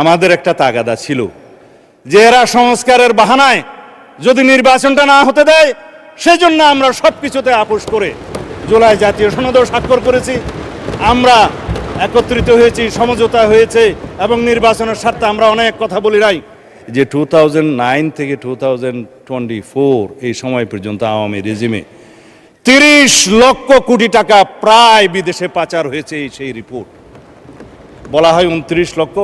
আমাদের একটা তাগাদা ছিল যে এরা সংস্কারের বাহানায় যদি নির্বাচনটা না হতে দেয়, সেজন্য আমরা সবকিছুতে আপোষ করে জুলাই জাতীয় সনদেও স্বাক্ষর করেছি। আমরা একত্রিত হয়েছি, সমঝোতা হয়েছে এবং নির্বাচনের স্বার্থে আমরা অনেক কথা বলি নাই। যে 2009 থেকে 2024 এই সময় পর্যন্ত আওয়ামী রেজিমে 30 লক্ষ কোটি টাকা প্রায় বিদেশে পাচার হয়েছে, সেই রিপোর্ট বলা হয় 29 লক্ষ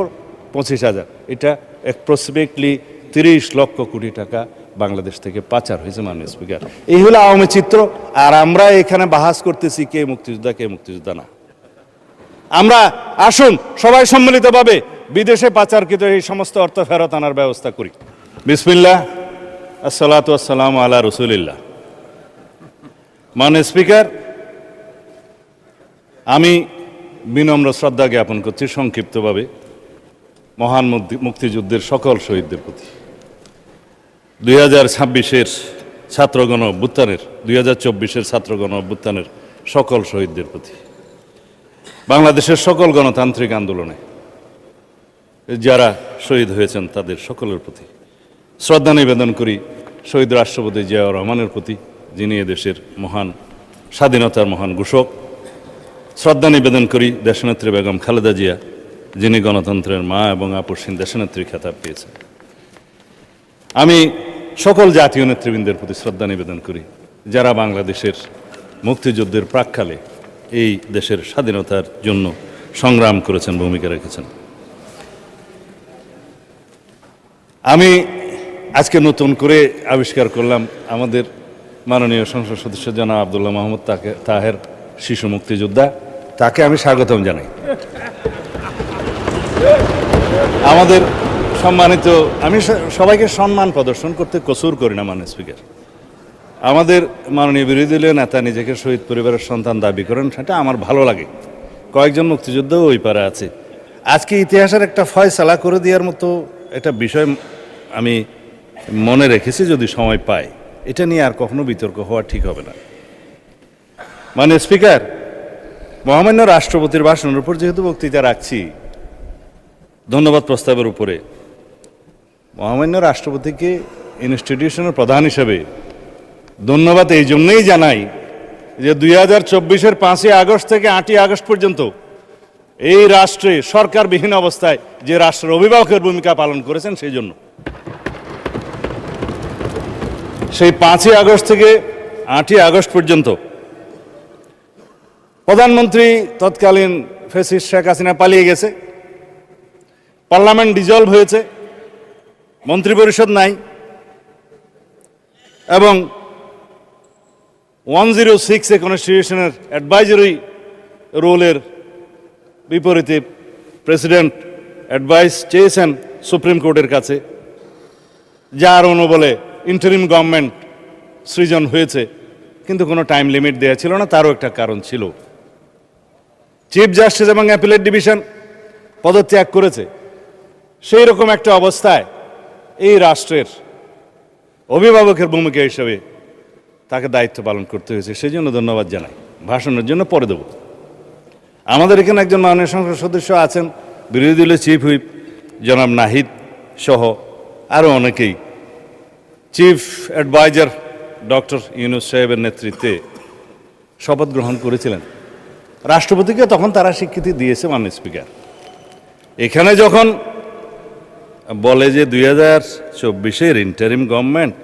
25 হাজার। এটা অ্যাপ্রক্সিমেটলি 30 লক্ষ কোটি টাকা বাংলাদেশ থেকে পাচার হয়েছে মাননীয় স্পিকার। এই হলো আওয়ামী চিত্র। আর আমরা এখানে বাহাস করতেছি কে মুক্তিযোদ্ধা কে মুক্তিযোদ্ধা না। আমরা আসুন সবাই সম্মিলিতভাবে বিদেশে পাচারকৃত এই সমস্ত অর্থ ফেরত আনার ব্যবস্থা করি। বিসমিল্লাহ, আসসালাতু আসসালামু আলা রাসূলিল্লাহ। মাননীয় স্পিকার, আমি বিনম্র শ্রদ্ধা জ্ঞাপন করছি সংক্ষিপ্তভাবে মহান মুক্তিযুদ্ধের সকল শহীদদের প্রতি, 2026-এর ছাত্রগণ অভ্যুত্থানের 2024-এর ছাত্রগণ অভ্যুত্থানের সকল শহীদদের প্রতি, বাংলাদেশের সকল গণতান্ত্রিক আন্দোলনে যারা শহীদ হয়েছেন তাদের সকলের প্রতি শ্রদ্ধা নিবেদন করি। শহীদ রাষ্ট্রপতি জিয়াউর রহমানের প্রতি, যিনি এদেশের মহান স্বাধীনতার মহান ঘোষক। শ্রদ্ধা নিবেদন করি দেশনেত্রী বেগম খালেদা জিয়া, যিনি গণতন্ত্রের মা এবং আপসহীন দেশনেত্রী খেতাব পেয়েছেন। আমি সকল জাতীয় নেতৃবৃন্দের প্রতি শ্রদ্ধা নিবেদন করি যারা বাংলাদেশের মুক্তিযুদ্ধের প্রাক্কালে এই দেশের স্বাধীনতার জন্য সংগ্রাম করেছেন, ভূমিকা রেখেছেন। আমি আজকে নতুন করে আবিষ্কার করলাম আমাদের মাননীয় সংসদ সদস্য জনাব আব্দুল্লাহ মাহমুদ তাহের, শিশু মুক্তিযোদ্ধা। তাকে আমি স্বাগতম জানাই। আমাদের সম্মানিত, আমি সবাইকে সম্মান প্রদর্শন করতে কসুর করি না মাননীয় স্পিকার। আমাদের মাননীয় বিরোধী দলীয় নেতা নিজেকে শহীদ পরিবারের সন্তান দাবি করেন, সেটা আমার ভালো লাগে। কয়েকজন মুক্তিযোদ্ধাও ওই পারে আছে। আজকে ইতিহাসের একটা ফয়সালা করে দেওয়ার মতো একটা বিষয় আমি মনে রেখেছি, যদি সময় পাই এটা নিয়ে আর কখনো বিতর্ক হওয়া ঠিক হবে না। মাননীয় স্পিকার, মহামান্য রাষ্ট্রপতির ভাষণের উপর যেহেতু বক্তৃতা রাখছি, ধন্যবাদ প্রস্তাবের উপরে মহামান্য রাষ্ট্রপতিকে ইনস্টিটিউশনের প্রধান হিসেবে ধন্যবাদ এই জন্যই জানাই যে 2024-এর 5ই আগস্ট থেকে 8ই আগস্ট পর্যন্ত এই রাষ্ট্রে সরকারবিহীন অবস্থায় যে রাষ্ট্রের অভিভাবকের ভূমিকা পালন করেছেন, সেই জন্য সেই 5ই আগস্ট থেকে 8ই আগস্ট পর্যন্ত প্রধানমন্ত্রী তৎকালীন ফ্যাসিস্ট শেখ হাসিনা পালিয়ে গেছে, পার্লামেন্ট ডিজলভ হয়েছে, মন্ত্রিপরিষদ নাই এবং 106 কনস্টিটিউশনের অ্যাডভাইজারি রোলের বিপরীতে প্রেসিডেন্ট অ্যাডভাইস চেয়েছেন সুপ্রিম কোর্টের কাছে, যার অনুবলে ইন্টারিম গভর্নমেন্ট সৃজন হয়েছে, কিন্তু কোনো টাইম লিমিট দেওয়া ছিল না। তারও একটা কারণ ছিল, চিফ জাস্টিস এবং অ্যাপিলেট ডিভিশন পদত্যাগ করেছে। সেই রকম একটা অবস্থায় এই রাষ্ট্রের অভিভাবকের ভূমিকা হিসেবে তাকে দায়িত্ব পালন করতে হয়েছে। সেই জন্য ধন্যবাদ জানাই। ভাষণের জন্য পরে দেব। আমাদের এখানে একজন মাননীয় সংসদ সদস্য আছেন, বিরোধী দলের চিফ হুইপ জনাব নাহিদ সহ আরও অনেকেই চিফ অ্যাডভাইজার ডক্টর ইউনূস সাহেবের নেতৃত্বে শপথ গ্রহণ করেছিলেন। রাষ্ট্রপতিকে তখন তারা স্বীকৃতি দিয়েছে মাননীয় স্পিকার। এখানে যখন বলে যে 2024-এর ইন্টারিম গভর্নমেন্ট,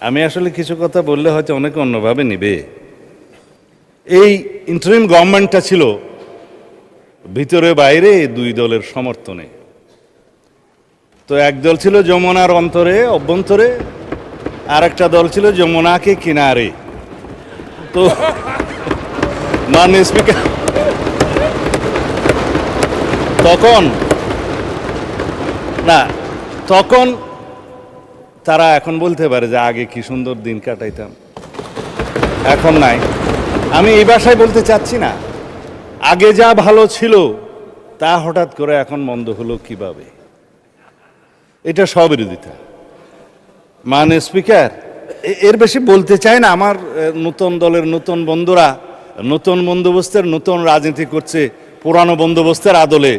আমি আসলে কিছু কথা বললে হয়তো অনেকে অন্যভাবে নেবে। এই ইন্টারিম গভর্নমেন্টটা ছিল ভিতরে বাইরে দুই দলের সমর্থনে। তো এক দল ছিল যমুনার অভ্যন্তরে, আর একটা দল ছিল যমুনাকে কিনারে। তো মাননীয় স্পিকার, তখন তারা এখন বলতে পারে যে আগে কি সুন্দর দিন কাটাইতাম, এখন নাই। আমি এই ভাষায় বলতে চাচ্ছি না, আগে যা ভালো ছিল তা হঠাৎ করে এখন মন্দ হলো কিভাবে, এটা স্ববিরোধিতা। মাননীয় স্পিকার, এর বেশি বলতে চাই না। আমার নতুন দলের নতুন বন্ধুরা নতুন বন্দোবস্তের নতুন রাজনীতি করছে, পুরানো বন্দোবস্তের আদলে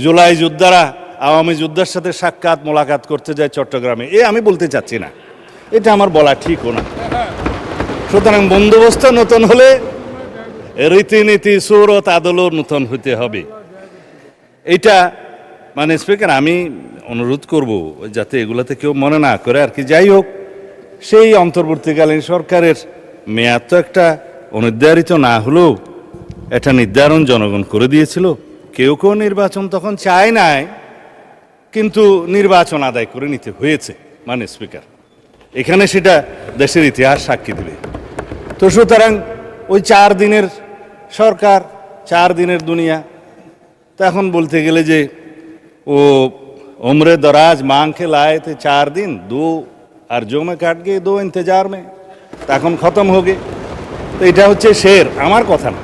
জুলাই যোদ্ধারা আওয়ামী যোদ্ধার সাথে সাক্ষাৎ মোলাকাত করতে যায় চট্টগ্রামে, আমি বলতে চাচ্ছি না, এটা আমার বলা ঠিকও না। সুতরাং বন্দোবস্ত নতুন হলে রীতিনীতি সুরত আদলও নতুন হইতে হবে। এটা মানে স্পিকার, আমি অনুরোধ করব যাতে এগুলোতে কেউ মনে না করে আর কি। যাই হোক, সেই অন্তর্বর্তীকালীন সরকারের মেয়াদ তো একটা অনির্ধারিত না হলেও এটা নির্ধারণ জনগণ করে দিয়েছিল। কেউ কেউ নির্বাচন তখন চায় নাই, কিন্তু নির্বাচন আদায় করে নিতে হয়েছে মানে স্পিকার। এখানে সেটা দেশের ইতিহাস সাক্ষী দেবে। তো সুতরাং ওই 4 দিনের সরকার, 4 দিনের দুনিয়া, তো এখন বলতে গেলে যে ও उम्र दराज मांग के लाए थे 4 दिन, 2 अर्जों में काट गए, 2 इंतजार में, তখন খতম हो गए। তো এটা হচ্ছে শের, আমার কথা না।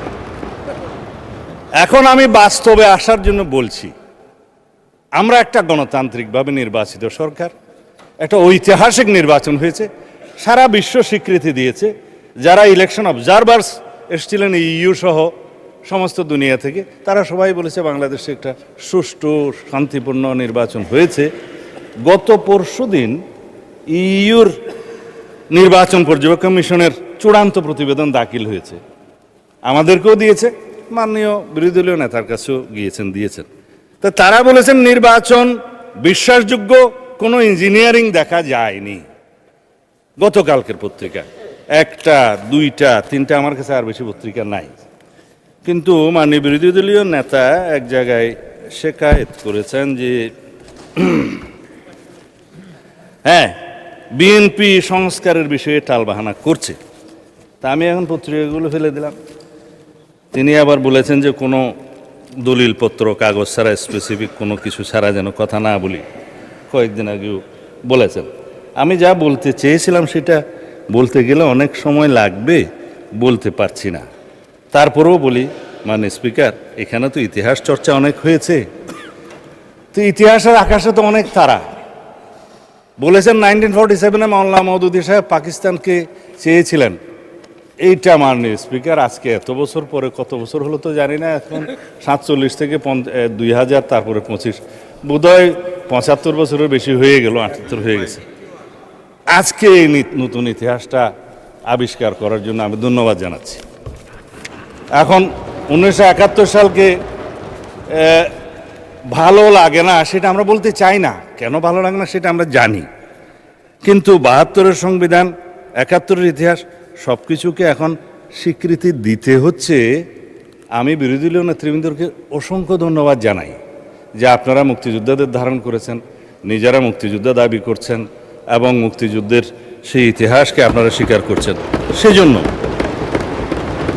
এখন আমি বাস্তবে আসার জন্য বলছি, আমরা একটা গণতান্ত্রিকভাবে নির্বাচিত সরকার, একটা ঐতিহাসিক নির্বাচন হয়েছে, সারা বিশ্ব স্বীকৃতি দিয়েছে। যারা ইলেকশন অবজারভার্স এসেছিলেন ইইউ সহ সমস্ত দুনিয়া থেকে, তারা সবাই বলেছে বাংলাদেশে একটা সুষ্ঠু শান্তিপূর্ণ নির্বাচন হয়েছে। গত পরশুদিন ইইউর নির্বাচন পর্যবেক্ষণ মিশনের চূড়ান্ত প্রতিবেদন দাখিল হয়েছে, আমাদেরকেও দিয়েছে, মাননীয় বিরোধী দলীয় নেতার কাছেও দিয়েছেন। তো তারা বলেছেন নির্বাচন বিশ্বাসযোগ্য, কোনো ইঞ্জিনিয়ারিং দেখা যায়নি। গতকালকের পত্রিকা 1টা 2টা 3টা, আমার কাছে আর বেশি পত্রিকা নাই। কিন্তু মাননীয় বিরোধী দলীয় নেতা এক জায়গায় শেকায়েত করেছেন যে হ্যাঁ, বিএনপি সংস্কারের বিষয়ে টালবাহানা করছে। তা আমি এখন পত্রিকাগুলো ফেলে দিলাম। তিনি আবার বলেছেন যে কোনো দলিলপত্র কাগজ ছাড়া, স্পেসিফিক কোনো কিছু ছাড়া যেন কথা না বলি, কয়েকদিন আগেও বলেছেন। আমি যা বলতে চেয়েছিলাম সেটা বলতে গেলে অনেক সময় লাগবে, বলতে পারছি না। তারপরেও বলি, মানে স্পিকার, এখানে তো ইতিহাস চর্চা অনেক হয়েছে, তো ইতিহাসের আকাশে তো অনেক তারা। বলেছেন 1947-এ মাওলানা মওদুদী সাহেব পাকিস্তানকে চেয়েছিলেন। এইটা মাননীয় স্পিকার, আজকে এত বছর পরে, কত বছর হলো তো জানি না, এখন 47 থেকে 2000, তারপরে 25, বোধহয় 75 বছরের বেশি হয়ে গেল, 78 হয়ে গেছে। আজকে এই নতুন ইতিহাসটা আবিষ্কার করার জন্য আমি ধন্যবাদ জানাচ্ছি। এখন 1971 সালকে ভালো লাগে না সেটা আমরা বলতে চাই না, কেন ভালো লাগে না সেটা আমরা জানি, কিন্তু 72-এর সংবিধান, 71-এর ইতিহাস, সব কিছুকে এখন স্বীকৃতি দিতে হচ্ছে। আমি বিরোধী দলীয় নেতৃবৃন্দকে অসংখ্য ধন্যবাদ জানাই যে আপনারা মুক্তিযোদ্ধাদের ধারণ করেছেন, নিজেরা মুক্তিযোদ্ধা দাবি করছেন এবং মুক্তিযুদ্ধের সেই ইতিহাসকে আপনারা স্বীকার করছেন। সেজন্য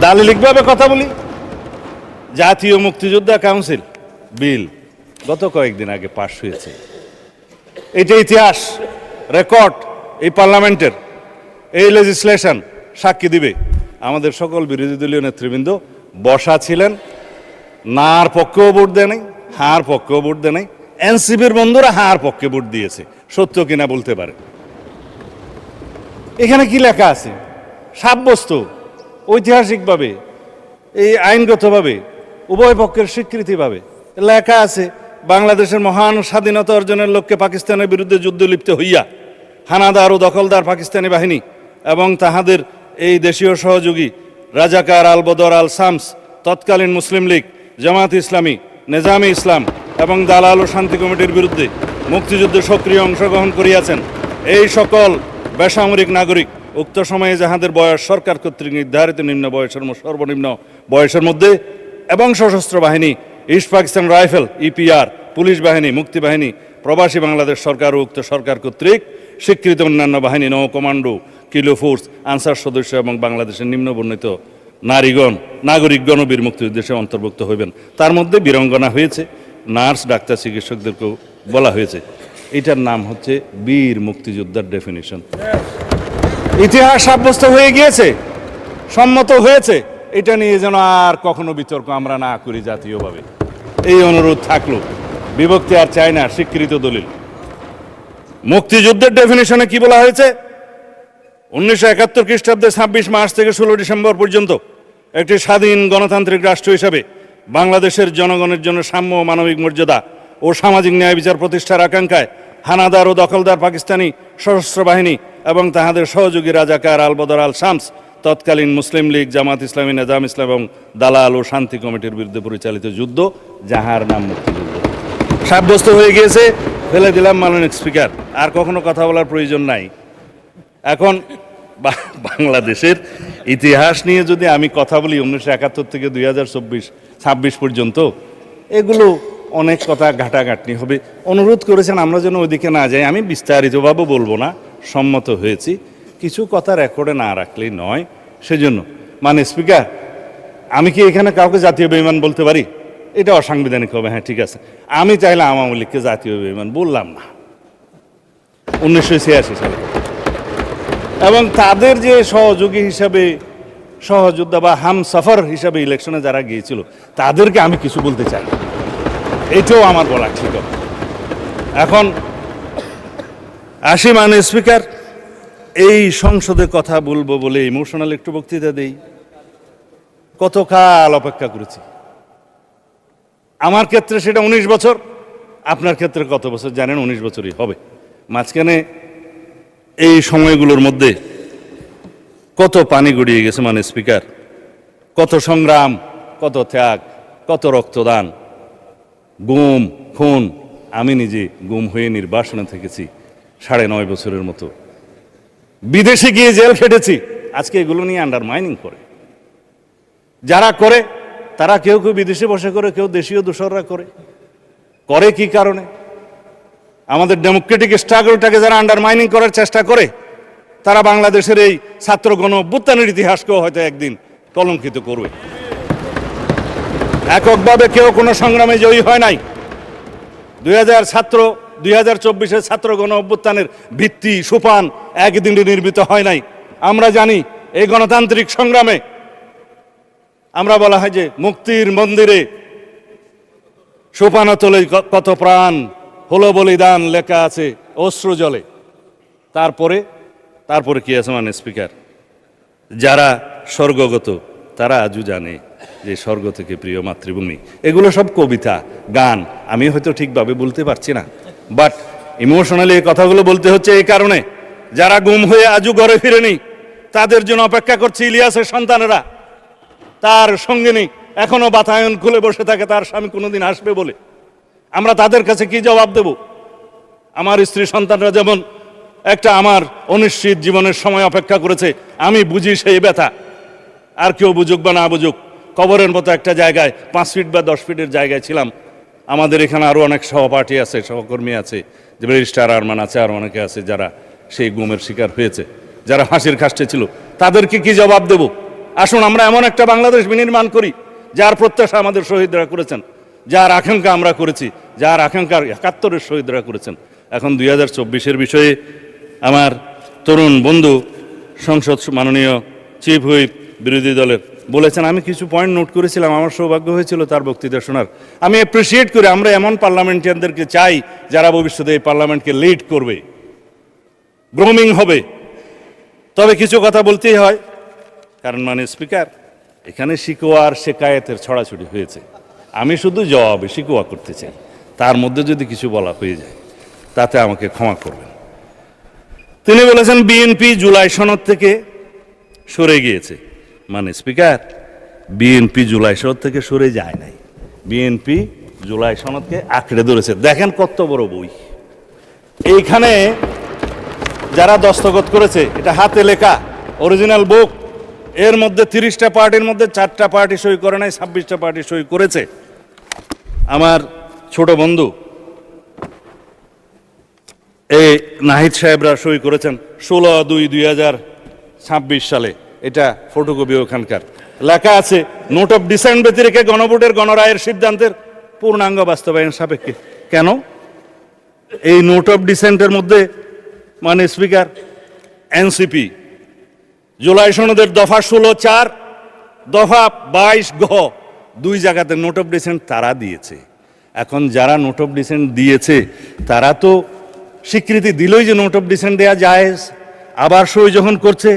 দালিলিকভাবে কথা বলি, জাতীয় মুক্তিযোদ্ধা কাউন্সিল বিল গত কয়েকদিন আগে পাশ হয়েছে। এটা ইতিহাস, রেকর্ড, এই পার্লামেন্টের এই লেজিসলেশন সাক্ষী দিবে। আমাদের সকল বিরোধী দলীয় নেতৃবৃন্দ বসা ছিলেন, নার পক্ষেও ভোট দেয় নাই, হার পক্ষেও ভোট দেয় নাই। এনসিপির বন্ধুরা হার পক্ষে ভোট দিয়েছে, সত্য কিনা বলতে পারে। এখানে কি লেখা আছে? সাব্যস্ত ঐতিহাসিকভাবে, এই আইনগতভাবে, উভয় পক্ষের স্বীকৃতিভাবে লেখা আছে, বাংলাদেশের মহান স্বাধীনতা অর্জনের লক্ষ্যে পাকিস্তানের বিরুদ্ধে যুদ্ধ লিপ্ত হইয়া হানাদার ও দখলদার পাকিস্তানি বাহিনী এবং তাহাদের এই দেশীয় সহযোগী রাজাকার আল বদর আল শামস, তৎকালীন মুসলিম লীগ, জামাত ইসলামী, নেজামে ইসলাম এবং দালাল ও শান্তি কমিটির বিরুদ্ধে মুক্তিযুদ্ধে সক্রিয় অংশগ্রহণ করিয়াছেন। এই সকল বেসামরিক নাগরিক উক্ত সময়ে যাহাদের বয়স সরকার কর্তৃক নির্ধারিত নিম্ন বয়সের সর্বনিম্ন বয়সের মধ্যে এবং সশস্ত্র বাহিনী, east Pakistan rifle, EPR, police বাহিনী, মুক্তি বাহিনী, প্রবাসী বাংলাদেশ সরকার ও উক্ত সরকার কর্তৃক স্বীকৃত অন্যান্য বাহিনী, নৌ কমান্ডো, কিলো ফোর্স, আনসার সদস্য এবং বাংলাদেশের নিম্নবর্ণিত নাগরিকগণ বীর মুক্তিযুদ্ধে অন্তর্ভুক্ত হইবেন। তার মধ্যে বীরঙ্গনা হয়েছে, নার্স, ডাক্তার, চিকিৎসকদেরকেও বলা হয়েছে। এটার নাম হচ্ছে বীর মুক্তিযোদ্ধার ডেফিনিশন। ইতিহাস সাব্যস্ত হয়ে গিয়েছে, সম্মত হয়েছে। এটা নিয়ে যেন আর কখনো বিতর্ক আমরা না করি জাতীয়ভাবে, এই অনুরোধ থাকলো। বিভক্তি আর চাই না, স্বীকৃত দলিল। মুক্তিযুদ্ধের ডেফিনিশনে কি বলা হয়েছে? 1971 খ্রিস্টাব্দে 26 মার্চ থেকে 16 ডিসেম্বর পর্যন্ত একটি স্বাধীন গণতান্ত্রিক রাষ্ট্র হিসাবে বাংলাদেশের জনগণের জন্য সাম্য ও মানবিক মর্যাদা ও সামাজিক ন্যায় বিচার প্রতিষ্ঠার আকাঙ্ক্ষায় হানাদার ও দখলদার পাকিস্তানি সশস্ত্র বাহিনী এবং তাহাদের সহযোগী রাজাকার আল বদর আল শামস তৎকালীন মুসলিম লীগ, জামাত ইসলামী, নিজাম ইসলাম এবং দালাল ও শান্তি কমিটির বিরুদ্ধে পরিচালিত যুদ্ধ, যাহার নাম মুক্তিযুদ্ধ সাব্যস্ত হয়ে গিয়েছে। ফেলে দিলাম মাননীয় স্পিকার, আর কখনো কথা বলার প্রয়োজন নাই। এখন বাংলাদেশের ইতিহাস নিয়ে যদি আমি কথা বলি 1971 থেকে 2026 পর্যন্ত, এগুলো অনেক কথা ঘাটাঘাটনি হবে। অনুরোধ করেছেন আমরা যেন ওইদিকে না যাই। আমি বিস্তারিতভাবে বলবো না, সম্মত হয়েছি। কিছু কথা রেকর্ডে না রাখলেই নয়, সেজন্য স্পিকার, আমি কি এখানে কাউকে জাতীয় বেঈমান বলতে পারি? এটা অসাংবিধানিক হবে। হ্যাঁ, ঠিক আছে, আমি চাইলে আওয়ামী লীগকে জাতীয় বেঈমান বললাম না 1986 সালে, এবং তাদের যে সহযোগী হিসাবে, সহযোদ্ধা বা হামসফর হিসাবে ইলেকশনে যারা গিয়েছিল, তাদেরকে আমি কিছু বলতে চাই, এটাও আমার বলা ঠিক হবে। এখন আসি স্পিকার, এই সংসদে কথা বলবো বলে ইমোশনাল একটু বক্তৃতা দেই। কত কাল অপেক্ষা করেছি। আমার ক্ষেত্রে সেটা 19 বছর, আপনার ক্ষেত্রে কত বছর জানেন? 19 বছরই হবে। মাঝখানে এই সময়গুলোর মধ্যে কত পানি গড়িয়ে গেছে স্পিকার, কত সংগ্রাম, কত ত্যাগ, কত রক্তদান, গুম, খুন। আমি নিজে গুম হয়ে নির্বাসনে থেকেছি 9.5 বছরের মতো, বিদেশে গিয়ে জেল খেটেছি। আজকে এগুলো নিয়ে আন্ডারমাইনিং করে যারা করে, তারা কেউ কেউ বিদেশে বসে করে, কেউ দেশীয় দোসররা করে কি কারণে? আমাদের ডেমোক্রেটিক স্ট্রাগলটাকে যারা আন্ডারমাইনিং করার চেষ্টা করে, তারা বাংলাদেশের এই ছাত্র গণ অভ্যুত্থানের ইতিহাসকেও হয়তো একদিন কলঙ্কিত করবে। এককভাবে কেউ কোনো সংগ্রামে জয়ী হয় নাই। 2024 ছাত্র গণ অভ্যুত্থানের ভিত্তি সোপান একদিনে নির্মিত হয় নাই। আমরা জানি এই গণতান্ত্রিক সংগ্রামে আমরা বলা হয় যে মুক্তির মন্দিরে সোপানতলে কত প্রাণ হলো বলিদান লেখা আছে অশ্রু জলে। তারপরে কি আছে স্পিকার, যারা স্বর্গগত তারা আজও জানে যে স্বর্গ থেকে প্রিয় মাতৃভূমি। এগুলো সব কবিতা, গান, আমি হয়তো ঠিকভাবে বলতে পারছি না, বাট ইমোশনালি এই কথাগুলো বলতে হচ্ছে এই কারণে, যারা গুম হয়ে আজও ঘরে ফিরেনি, তাদের জন্য অপেক্ষা করছে ইলিয়াসের সন্তানেরা। তার সঙ্গিনী এখনো বাতায়ন খুলে বসে থাকে তার স্বামী কোনোদিন আসবে বলে। আমরা তাদের কাছে কি জবাব দেব? আমার স্ত্রী সন্তানরা যেমন একটা আমার অনিশ্চিত জীবনের সময় অপেক্ষা করেছে, আমি বুঝি সেই ব্যথা। আর কেউ বুঝুক বা না বুঝুক, কবরের মতো একটা জায়গায় 5 ফিট বা 10 ফিটের জায়গায় ছিলাম। আমাদের এখানে আরও অনেক সহপাঠী আছে, সহকর্মী আছে, যে ব্যারিস্টার আরমান আছে, আর অনেকে আছে যারা সেই গুমের শিকার হয়েছে, যারা ফাঁসির কাস্টে ছিল। তাদেরকে কি জবাব দেব? আসুন আমরা এমন একটা বাংলাদেশ বিনির্মাণ করি যার প্রত্যাশা আমাদের শহীদরা করেছেন, যার আকাঙ্ক্ষা আমরা করেছি, যার আকাঙ্ক্ষার 71-এর শহীদরা করেছেন। এখন 2024-এর বিষয়ে আমার তরুণ বন্ধু সংসদ মাননীয় চিফ হুইপ বিরোধী দলের বলেছেন, আমি কিছু পয়েন্ট নোট করেছিলাম, আমার সৌভাগ্য হয়েছিল তার বক্তৃতা শোনার। আমি অ্যাপ্রিসিয়েট করি, আমরা এমন পার্লামেন্টারিয়ানদেরকে চাই যারা ভবিষ্যতে এই পার্লামেন্টকে লিড করবে, গ্রোমিং হবে। তবে কিছু কথা বলতেই হয়, কারণ স্পিকার, এখানে শিকোয়া আর শেকায়েতের ছড়াছড়ি হয়েছে। আমি শুধু জবাবে শিকোয়া করতে চাই, তার মধ্যে যদি কিছু বলা হয়ে যায় তাতে আমাকে ক্ষমা করবেন। তিনি বলেছেন বিএনপি জুলাই সনদ থেকে সরে গিয়েছে। স্পিকার, বিএনপি জুলাই সনদ থেকে সরে যায় নাই, বিএনপি জুলাই সনদকে আঁকড়ে ধরেছে। দেখেন কত বড় বই, এইখানে যারা দস্তখত করেছে, এটা হাতে লেখা অরিজিনাল বুক। এর মধ্যে 30টা পার্টির মধ্যে 4টা পার্টি সই করে নাই, 26টা পার্টি সই করেছে। আমার ছোট বন্ধু এই নাহিদ সাহেবরা সই করেছেন 16/2/2026 সালে। এটা ফটোকপি ওখানকার লেখা আছে, নোট অফ ডিসেন্ট ব্যতিরেকে গণভোটের গণরায়ের সিদ্ধান্তের পূর্ণাঙ্গ বাস্তবায়ন সাপেক্ষে। কেন এই নোট অফ ডিসেন্টের মধ্যে স্পিকার, এনসিপি জুলাই সনদের দফা 16(4), দফা 22(গ), 2 জায়গাতে নোট অফ ডিসেন্ট তারা দিয়েছে। এখন যারা নোট অফ ডিসেন্ট দিয়েছে তারা তো স্বীকৃতি দিলই যে নোট অফ ডিসেন্ট দেওয়া জায়েজ। আবার সই যখন করছে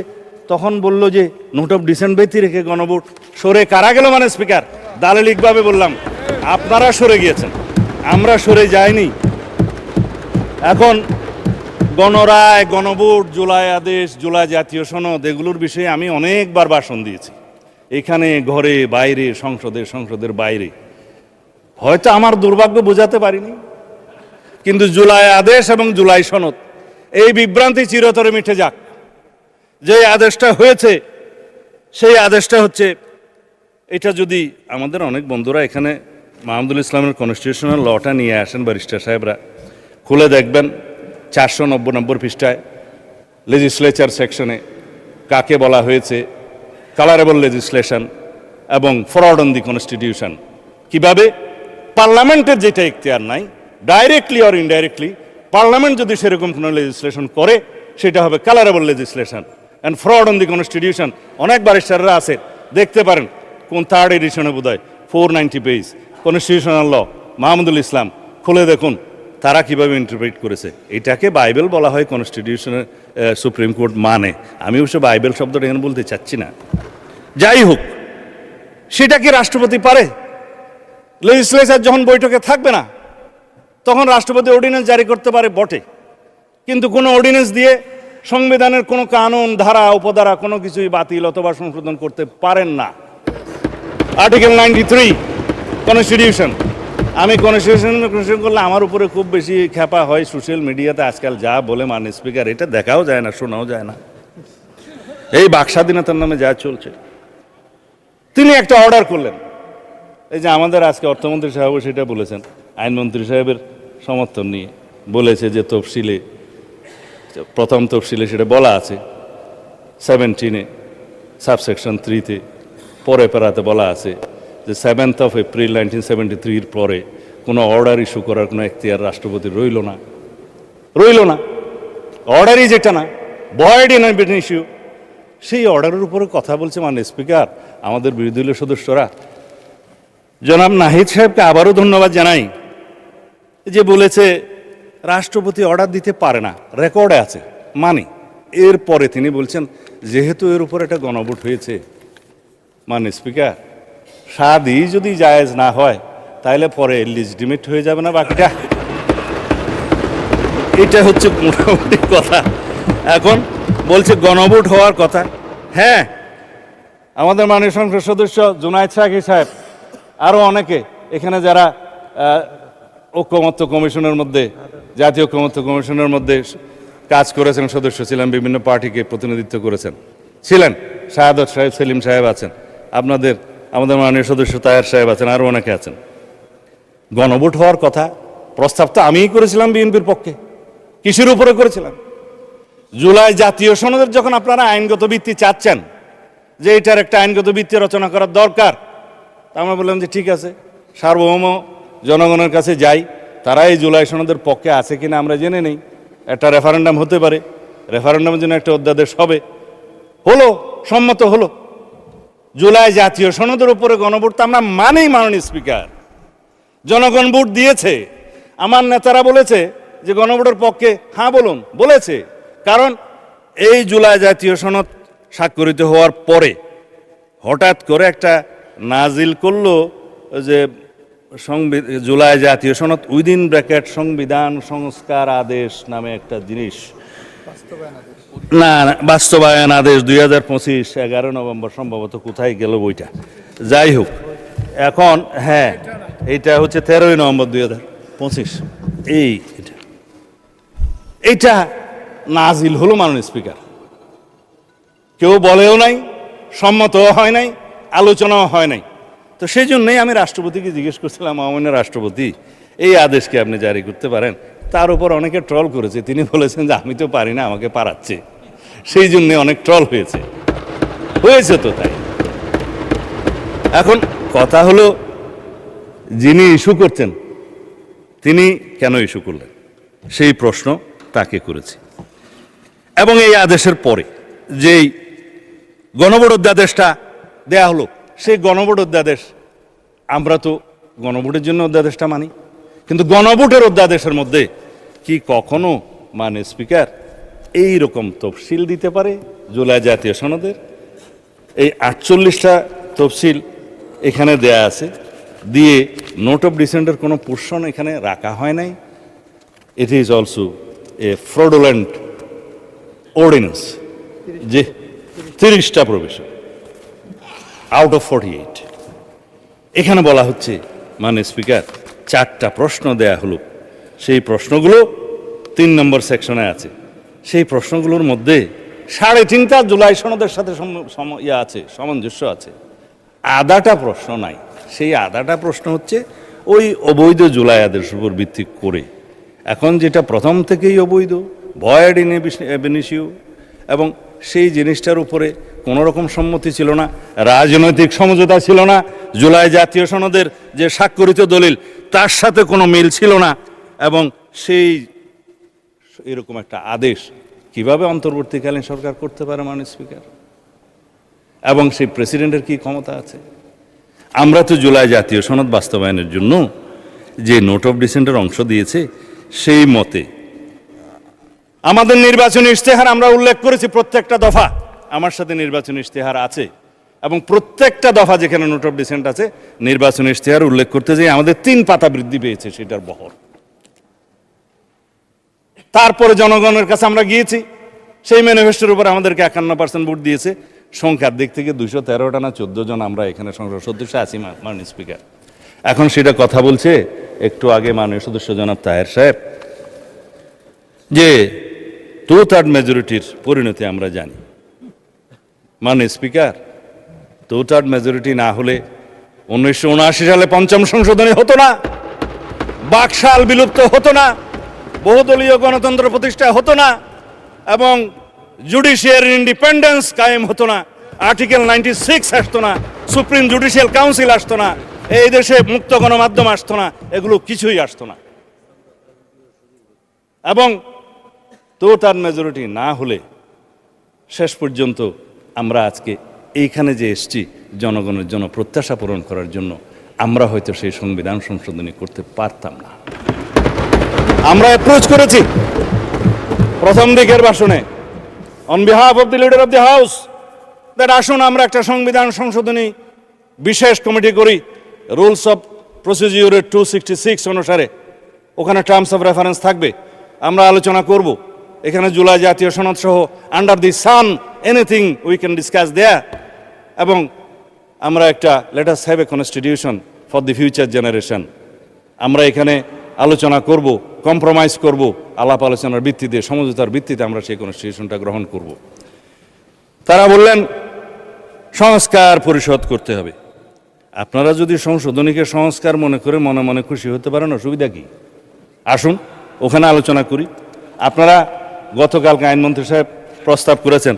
তখন বলল যে নোট অফ ডিসেন্ট ব্যতি রেখে গণভোট। সরে কারা গেল স্পিকার? দালালিকভাবে বললাম, আপনারা সরে গিয়েছেন। আমরা সরে যাইনি। এখন গণরায়, গণভোট, জুলাই আদেশ, জুলাই জাতীয় সনদ এগুলোর বিষয়ে আমি অনেকবার ভাষণ দিয়েছি, এখানে, ঘরে, বাইরে, সংসদের বাইরে। হয়তো আমার দুর্ভাগ্য বোঝাতে পারিনি, কিন্তু জুলাই আদেশ এবং জুলাই সনদ এই বিভ্রান্তি চিরতরে মিটে যাক। যে আদেশটা হয়েছে সেই আদেশটা হচ্ছে, এটা যদি আমাদের অনেক বন্ধুরা এখানে মাহমুদুল ইসলামের কনস্টিটিউশনাল লটা নিয়ে আসেন, ব্যারিস্টার সাহেবরা খুলে দেখবেন 490 নম্বর পৃষ্ঠায় লেজিসলেচার সেকশনে কাকে বলা হয়েছে কালারেবল লেজিসলেশন এবং ফ্রড অন দি কনস্টিটিউশন। কিভাবে পার্লামেন্টের যেটা এখতিয়ার নাই, ডাইরেক্টলি অর ইনডাইরেক্টলি পার্লামেন্ট যদি সেরকম কোনো লেজিসলেশন করে সেটা হবে colourable legislation and fraud on the constitution. অনেক ব্যারিস্টাররা আছে, দেখতে পারেন কোন 3rd এডিশনে বোধহয় 490 পেজ কনস্টিটিউশনাল ল, মাহমুদুল ইসলাম খুলে দেখুন তারা কিভাবে ইন্টারপ্রেট করেছে। এটাকে বাইবেল বলা হয় কনস্টিটিউশনের, সুপ্রিম কোর্ট মানে। আমি অবশ্য বাইবেল শব্দটা এখানে বলতে চাচ্ছি না। যাই হোক, সেটা কি রাষ্ট্রপতি পারে? লেজিসলেচার যখন বৈঠকে থাকবে না তখন রাষ্ট্রপতি অর্ডিন্যান্স জারি করতে পারে বটে, কিন্তু কোনো অর্ডিন্যান্স দিয়ে সংবিধানের কোনো কানুন, ধারা, উপধারা কোনো কিছুই বাতিল অথবা সংশোধন করতে পারেন না। Article 93 constitution. আমি কনস্টিটিউশন করলে আমার উপরে খুব বেশি খ্যাপা হয় সোশ্যাল মিডিয়াতে আজকাল, যা বলে মাননীয় স্পিকার, এটা দেখাও যায় না, শোনাও যায় না। এই বাক স্বাধীনতার নামে যা চলছে। তিনি একটা অর্ডার করলেন, এই যে আমাদের আজকে অর্থমন্ত্রী সাহেবও সেটা বলেছেন, আইনমন্ত্রী সাহেবের সমর্থন নিয়ে বলেছে যে তফসিলে, প্রথম তফসিলে সেটা বলা আছে 17-এ সাবসেকশন 3-তে, পরে পেরাতে বলা আছে যে 7th of April 1973 পরে কোনো অর্ডার ইস্যু করার কোনো এখতিয়ার রাষ্ট্রপতির রইল না। অর্ডারই যেটা না, ভয়েড ইন ইস্যু, সেই অর্ডারের উপরে কথা বলছে মাননীয় স্পিকার আমাদের বিরোধী দলীয় সদস্যরা। জনাব নাহিদ সাহেবকে আবারও ধন্যবাদ জানাই যে বলেছে রাষ্ট্রপতি অর্ডার দিতে পারে না, রেকর্ডে আছে, মানে এরপরে তিনি বলছেন যেহেতু এর উপর একটা গণভোট হয়েছে, মাননীয় স্পিকার সাদই যদি জায়েজ না হয় তাহলে পরে লিজিটিমেট হয়ে যাবে না বাকিটা। এটা হচ্ছে মোটামুটি কথা। এখন বলছে গণভোট হওয়ার কথা। হ্যাঁ, আমাদের মাননীয় সংসদ সদস্য জুনায়েদ সাকি সাহেব, আরও অনেকে এখানে যারা ঐক্যমত্য কমিশনের মধ্যে, জাতীয় ঐক্যমত্য কমিশনের মধ্যে কাজ করেছেন, সদস্য ছিলেন, বিভিন্ন পার্টিকে প্রতিনিধিত্ব করেছেন, শাহাদত সাহেব, সেলিম সাহেব আছেন, আমাদের মাননীয় সদস্য তাহের সাহেব আছেন, আরও অনেকে আছেন। গণভোট হওয়ার কথা প্রস্তাব তো আমিই করেছিলাম বিএনপির পক্ষে। কিসের উপরে করেছিলাম? জুলাই জাতীয় সনদের যখন আপনারা আইনগত ভিত্তি চাচ্ছেন যে এটার একটা আইনগত ভিত্তি রচনা করার দরকার, তা আমরা বললাম যে ঠিক আছে, সার্বভৌম জনগণের কাছে যাই, তারা এই জুলাই সনদের পক্ষে আছে কিনা আমরা জেনে নেই। একটা রেফারেন্ডাম হতে পারে, রেফারেন্ডামের জন্য একটা অধ্যাদেশ হবে, হলো, সম্মত হলো। জুলাই জাতীয় সনদের উপরে গণভোট তো আমরা মানেই মাননীয় স্পিকার। জনগণ ভোট দিয়েছে, আমার নেতারা বলেছে যে গণভোটের পক্ষে হ্যাঁ বলুন, বলেছে। কারণ এই জুলাই জাতীয় সনদ স্বাক্ষরিত হওয়ার পরে হঠাৎ করে একটা নাজিল করলো যে জুলাই জাতীয় সনদ উইদিন ব্র্যাকেট সংবিধান সংস্কার আদেশ নামে একটা জিনিস, না বাস্তবায়ন আদেশ 2025 11 নভেম্বর সম্ভবত, কোথায় গেল বইটা, যাই হোক। এখন হ্যাঁ, এইটা হচ্ছে 13 নভেম্বর 2025। এইটা নাজিল হলো মাননীয় স্পিকার, কেউ বলেও নাই, সম্মতও হয় নাই, আলোচনাও হয় নাই। তো সেই জন্যই আমি রাষ্ট্রপতিকে জিজ্ঞেস করছিলাম, মাননীয় রাষ্ট্রপতি এই আদেশকে আপনি জারি করতে পারেন? তার উপর অনেকে ট্রল করেছে, তিনি বলেছেন যে আমি তো পারি না, আমাকে পারাচ্ছে, সেই জন্য অনেক ট্রল হয়েছে তো তাই। এখন কথা হলো, যিনি ইস্যু করছেন তিনি কেন ইস্যু করলেন, সেই প্রশ্ন তাকে করেছি। এবং এই আদেশের পরে যেই গণভোট অধ্যাদেশটা দেয়া হলো, সেই গণভোট অধ্যাদেশ, আমরা তো গণভোটের জন্য অধ্যাদেশটা মানি, কিন্তু গণভোটের অধ্যাদেশের মধ্যে কি কখনো মানে স্পিকার এই রকম তফসিল দিতে পারে? জুলাই জাতীয় সনদের এই 48টা তফসিল এখানে দেয়া আছে, দিয়ে নোট অফ ডিসেন্টের কোনো পোর্শন এখানে রাখা হয় নাই। It is also a fraudulent ordinance, যে 30টা প্রভিশন আউট অফ 48। এখানে বলা হচ্ছে মাননীয় স্পিকার 4টা প্রশ্ন দেয়া হলো, সেই প্রশ্নগুলো 3 নম্বর সেকশনে আছে। সেই প্রশ্নগুলোর মধ্যে 3.5টা জুলাই সনদের সাথে আছে, সামঞ্জস্য আছে, আধাটা প্রশ্ন নাই। সেই আধাটা প্রশ্ন হচ্ছে ওই অবৈধ জুলাই আদেশের উপর ভিত্তি করে। এখন যেটা প্রথম থেকেই অবৈধ, ভয়েড ইন এবিনিসিউ, এবং সেই জিনিসটার উপরে কোনো রকম সম্মতি ছিল না, রাজনৈতিক সমঝোতা ছিল না, জুলাই জাতীয় সনদের যে স্বাক্ষরিত দলিল তার সাথে কোনো মিল ছিল না, এবং সেই এরকম একটা আদেশ কিভাবে অন্তর্বর্তীকালীন সরকার করতে পারে মাননীয় স্পিকার? এবং সেই প্রেসিডেন্টের কি ক্ষমতা আছে? আমরা তো জুলাই জাতীয় সনদ বাস্তবায়নের জন্য যে নোট অফ ডিসেন্টের অংশ দিয়েছে, সেই মতে আমাদের নির্বাচনী ইশতেহার আমরা উল্লেখ করেছি প্রত্যেকটা দফা, আমার সাথে নির্বাচনী ইশতেহার আছে, এবং প্রত্যেকটা দফা যেখানে নোট অফ ডিসেন্ট আছে নির্বাচনী ইশতেহার উল্লেখ করতে যেয়ে আমাদের 3 পাতা বৃদ্ধি পেয়েছে সেটার বহর। তারপরে জনগণের কাছে আমরা গিয়েছি, সেই ম্যানিফেস্টোর উপর আমাদেরকে 51% ভোট দিয়েছে। সংখ্যার দিক থেকে 213টা না 14 জন আমরা এখানে সংসদ সদস্য আছি মাননীয় স্পিকার। এখন সেটা কথা বলছে একটু আগে মাননীয় সদস্য জনাব তাহের সাহেব, যে 2/3 মেজরিটির পরিণতি আমরা জানি। মাননীয় স্পিকার, 2/3 মেজরিটি না হলে 1979 সালে 5ম সংশোধনী হতো না, বাকশাল বিলুপ্ত হতো না, বহুদলীয় গণতন্ত্র প্রতিষ্ঠা হতো না, এবং জুডিশিয়ারি ইন্ডিপেন্ডেন্স কায়েম হতো না, আর্টিকেল 96 আসতো না, সুপ্রিম জুডিশিয়াল কাউন্সিল আসতো না, এই দেশে মুক্ত গণমাধ্যম আসতো না, এগুলো কিছুই আসতো না। এবং 2/3 মেজরিটি না হলে শেষ পর্যন্ত আমরা আজকে এইখানে যে এসছি জনগণের জন্য প্রত্যাশা পূরণ করার জন্য, আমরা হয়তো সেই সংবিধান সংশোধনী করতে পারতাম না। আমরা অ্যাপ্রোচ করেছি প্রথম দিকের ভাষণে on behalf of the leader of the house, that আসুন আমরা একটা সংবিধান সংশোধনী বিশেষ কমিটি করি, রুলস অফ প্রসিডিউরের 266 অনুসারে। ওখানে টার্মস অফ রেফারেন্স থাকবে, আমরা আলোচনা করব। এখানে জুলাই জাতীয় সনদ সহ under the sun anything we can discuss there, এবং আমরা একটা let us have a constitution for the future generation. আমরা এখানে আলোচনা করব, কম্প্রোমাইজ করব, আলাপ আলোচনার ভিত্তিতে, সমঝোতার ভিত্তিতে আমরা সেই কনস্টিটিউশনটা গ্রহণ করব। তারা বললেন সংস্কার পরিষদ করতে হবে। আপনারা যদি সংশোধনীকে সংস্কার মনে করে মনে মনে খুশি হতে পারেন, অসুবিধা কি? আসুন ওখানে আলোচনা করি। আপনারা গতকালকে আইনমন্ত্রী সাহেব প্রস্তাব করেছেন